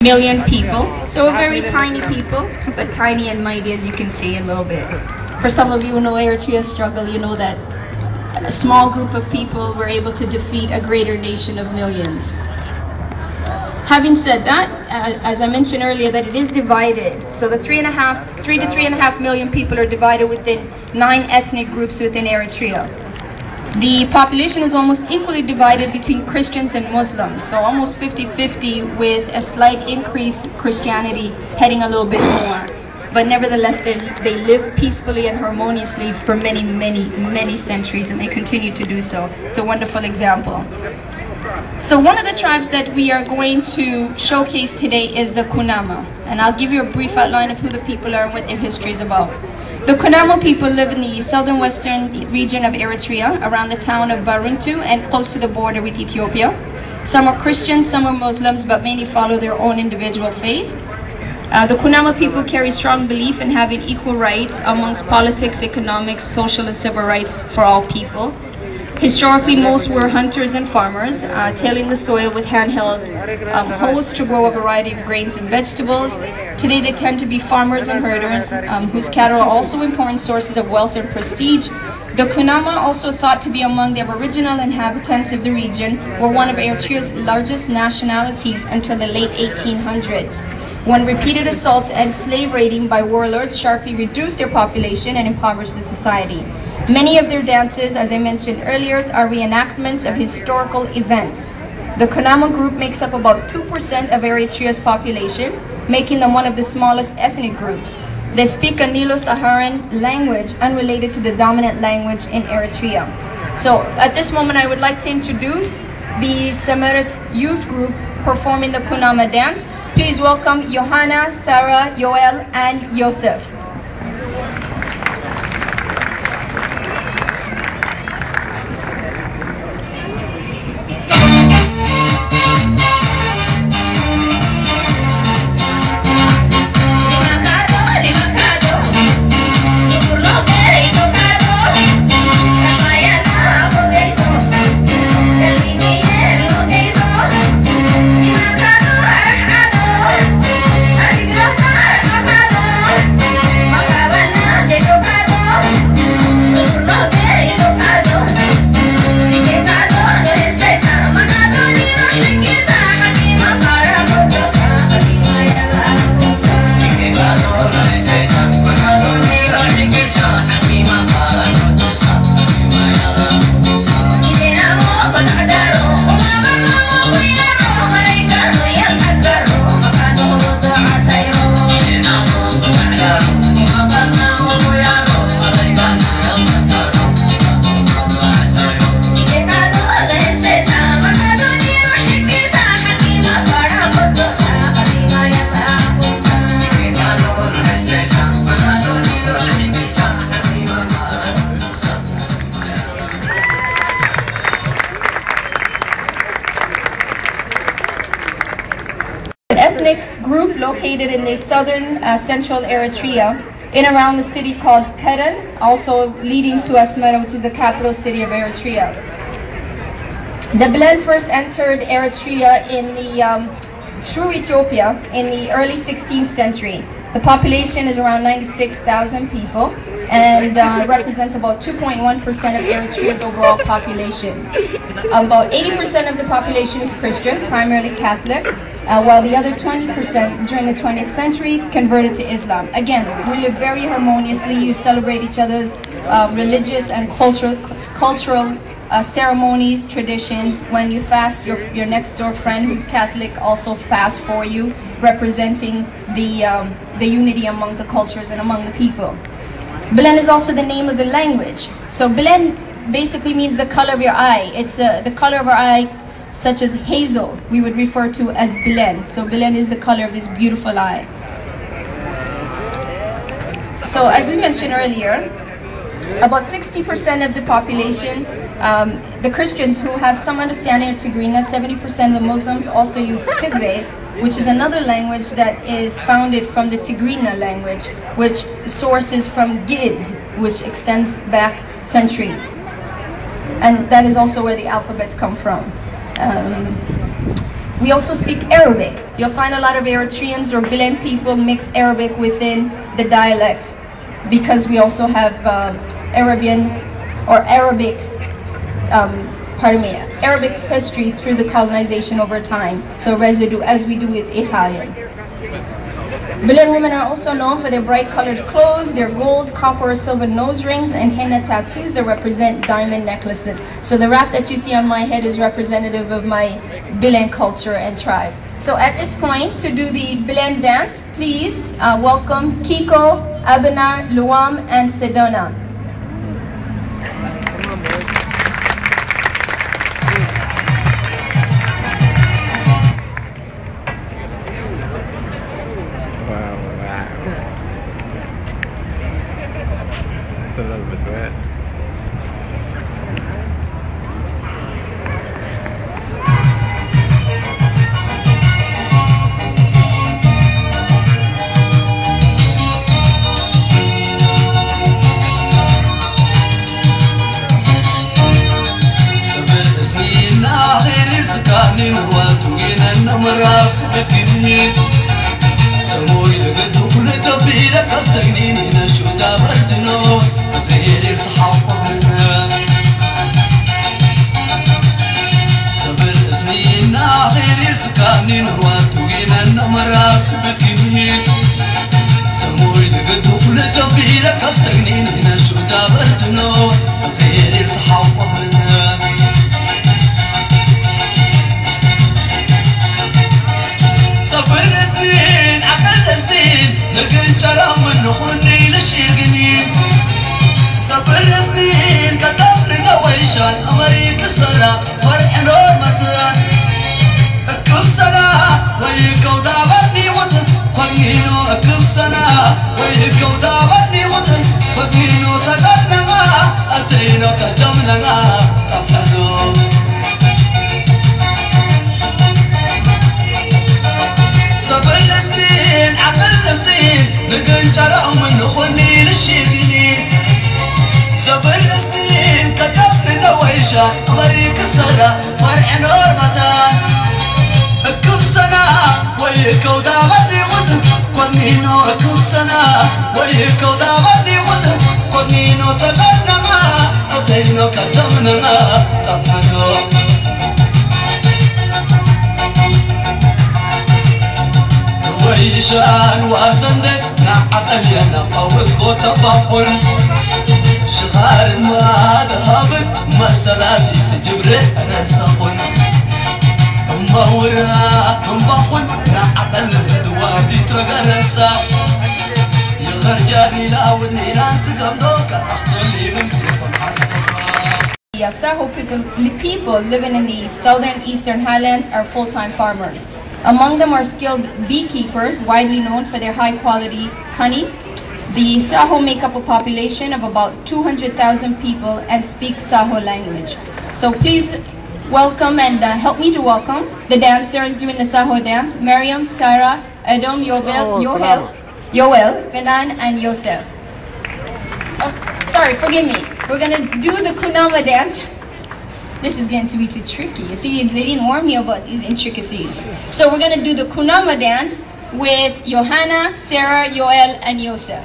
million people. So we're very tiny people, but tiny and mighty, as you can see a little bit. For some of you who know Eritrea's struggle, you know that a small group of people were able to defeat a greater nation of millions. Having said that, as I mentioned earlier, that it is divided. So the 3 to 3.5 million people are divided within 9 ethnic groups within Eritrea. The population is almost equally divided between Christians and Muslims, so almost 50-50, with a slight increase Christianity heading a little bit more. But nevertheless, they live peacefully and harmoniously for many centuries, and they continue to do so. It's a wonderful example. So one of the tribes that we are going to showcase today is the Kunama, and I'll give you a brief outline of who the people are and what their history is about. The Kunama people live in the southern western region of Eritrea, around the town of Baruntu and close to the border with Ethiopia. Some are Christians, some are Muslims, but mainly follow their own individual faith. The Kunama people carry strong belief in having equal rights amongst politics, economics, social and civil rights for all people. Historically, most were hunters and farmers, tilling the soil with handheld hoes to grow a variety of grains and vegetables. Today, they tend to be farmers and herders, whose cattle are also important sources of wealth and prestige. The Kunama, also thought to be among the aboriginal inhabitants of the region, were one of Eritrea's largest nationalities until the late 1800s, when repeated assaults and slave raiding by warlords sharply reduced their population and impoverished the society. Many of their dances, as I mentioned earlier, are reenactments of historical events. The Kunama group makes up about 2% of Eritrea's population, making them one of the smallest ethnic groups. They speak a Nilo-Saharan language unrelated to the dominant language in Eritrea. So at this moment, I would like to introduce the MESERET youth group performing the Kunama dance. Please welcome Johanna, Sarah, Yoel, and Yosef. Ethnic group located in the southern central Eritrea, in around the city called Keren, also leading to Asmara, which is the capital city of Eritrea. The Belen first entered Eritrea in through Ethiopia in the early 16th century. The population is around 96,000 people and represents about 2.1% of Eritrea's overall population. About 80% of the population is Christian, primarily Catholic, while the other 20% during the 20th century converted to Islam. Again, we live very harmoniously. You celebrate each other's religious and cultural ceremonies, traditions. When you fast, your next door friend who's Catholic also fasts for you, representing the unity among the cultures and among the people. Belen is also the name of the language. So Belen basically means the color of your eye. It's the color of our eye, such as hazel, we would refer to as Belen. So Belen is the color of this beautiful eye. So as we mentioned earlier, about 60% of the population, the Christians who have some understanding of Tigrinya, 70% of the Muslims also use Tigray, which is another language that is founded from the Tigrinya language, which sources from Giz, which extends back centuries. And that is also where the alphabets come from. We also speak Arabic. You'll find a lot of Eritreans or Bilen people mix Arabic within the dialect, because we also have Arabic history through the colonization over time, so residue, as we do with Italian. Bilen women are also known for their bright colored clothes, their gold, copper, or silver nose rings, and henna tattoos that represent diamond necklaces. So the wrap that you see on my head is representative of my Bilen culture and tribe. So at this point, to do the Bilen dance, please welcome Kiko, Abanar, Luam, and Sedona. It's a little bit wet. People living in the southern eastern highlands are full-time farmers. Among them are skilled beekeepers, widely known for their high-quality honey. The Saho make up a population of about 200,000 people and speak Saho language. So please welcome and help me to welcome the dancers doing the Saho dance: Mariam, Sarah, Edom, Yoel, Benan, and Yosef. Oh, sorry, forgive me. We're gonna do the Kunama dance. This is going to be too tricky. You see, they didn't warn me about these intricacies. So we're gonna do the Kunama dance with Johanna, Sarah, Yoel, and Yosef.